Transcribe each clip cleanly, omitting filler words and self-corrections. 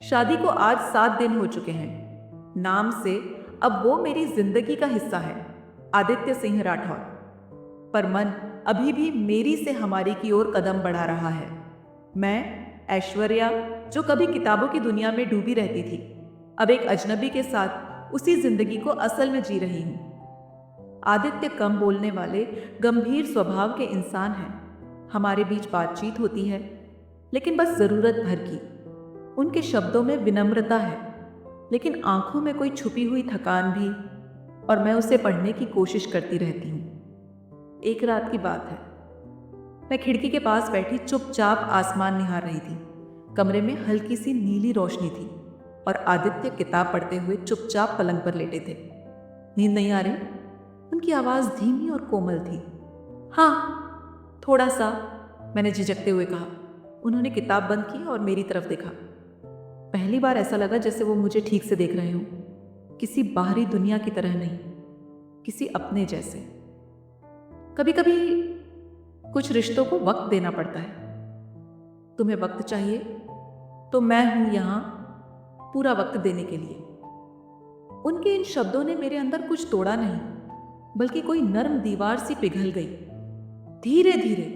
शादी को आज 7 दिन हो चुके हैं। नाम से अब वो मेरी जिंदगी का हिस्सा है, आदित्य सिंह राठौर। पर मन अभी भी मेरी से हमारी की ओर कदम बढ़ा रहा है। मैं ऐश्वर्या, जो कभी किताबों की दुनिया में डूबी रहती थी, अब एक अजनबी के साथ उसी जिंदगी को असल में जी रही हूँ। आदित्य कम बोलने वाले, गंभीर स्वभाव के इंसान हैं। हमारे बीच बातचीत होती है, लेकिन बस जरूरत भर की। उनके शब्दों में विनम्रता है, लेकिन आंखों में कोई छुपी हुई थकान भी, और मैं उसे पढ़ने की कोशिश करती रहती हूँ। एक रात की बात है। मैं खिड़की के पास बैठी चुपचाप आसमान निहार रही थी। कमरे में हल्की सी नीली रोशनी थी और आदित्य किताब पढ़ते हुए चुपचाप पलंग पर लेटे थे। नींद नहीं आ रही? उनकी आवाज़ धीमी और कोमल थी। हाँ, थोड़ा सा, मैंने झिझकते हुए कहा। उन्होंने किताब बंद की और मेरी तरफ देखा। पहली बार ऐसा लगा जैसे वो मुझे ठीक से देख रहे हों, किसी बाहरी दुनिया की तरह नहीं, किसी अपने जैसे। कभी कभी कुछ रिश्तों को वक्त देना पड़ता है। तुम्हें वक्त चाहिए तो मैं हूं यहां पूरा वक्त देने के लिए। उनके इन शब्दों ने मेरे अंदर कुछ तोड़ा नहीं, बल्कि कोई नर्म दीवार सी पिघल गई। धीरे धीरे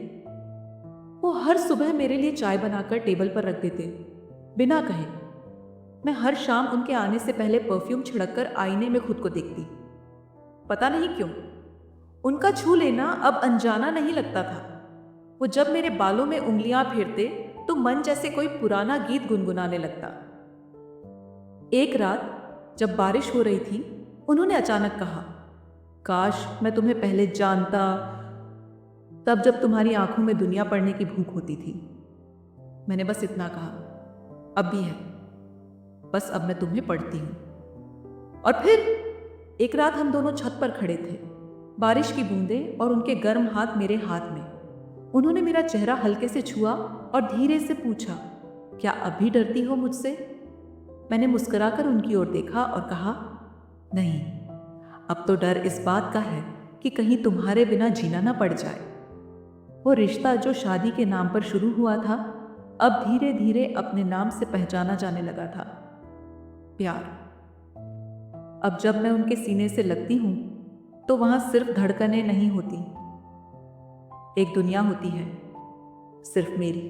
वो हर सुबह मेरे लिए चाय बनाकर टेबल पर रख देते, बिना कहे। मैं हर शाम उनके आने से पहले परफ्यूम छिड़ककर आईने में खुद को देखती। पता नहीं क्यों उनका छू लेना अब अनजाना नहीं लगता था। वो जब मेरे बालों में उंगलियां फेरते तो मन जैसे कोई पुराना गीत गुनगुनाने लगता। एक रात जब बारिश हो रही थी, उन्होंने अचानक कहा, काश मैं तुम्हें पहले जानता, तब जब तुम्हारी आंखों में दुनिया पढ़ने की भूख होती थी। मैंने बस इतना कहा, अब भी है, बस अब मैं तुम्हें पढ़ती हूं। और फिर एक रात हम दोनों छत पर खड़े थे, बारिश की बूंदें और उनके गर्म हाथ मेरे हाथ में। उन्होंने मेरा चेहरा हल्के से छुआ और धीरे से पूछा, क्या अभी डरती हो मुझसे? मैंने मुस्कुराकर उनकी ओर देखा और कहा, नहीं, अब तो डर इस बात का है कि कहीं तुम्हारे बिना जीना ना पड़ जाए। वो रिश्ता जो शादी के नाम पर शुरू हुआ था, अब धीरे धीरे अपने नाम से पहचाना जाने लगा था, प्यार। अब जब मैं उनके सीने से लगती हूं तो वहां सिर्फ धड़कनें नहीं होती, एक दुनिया होती है, सिर्फ मेरी।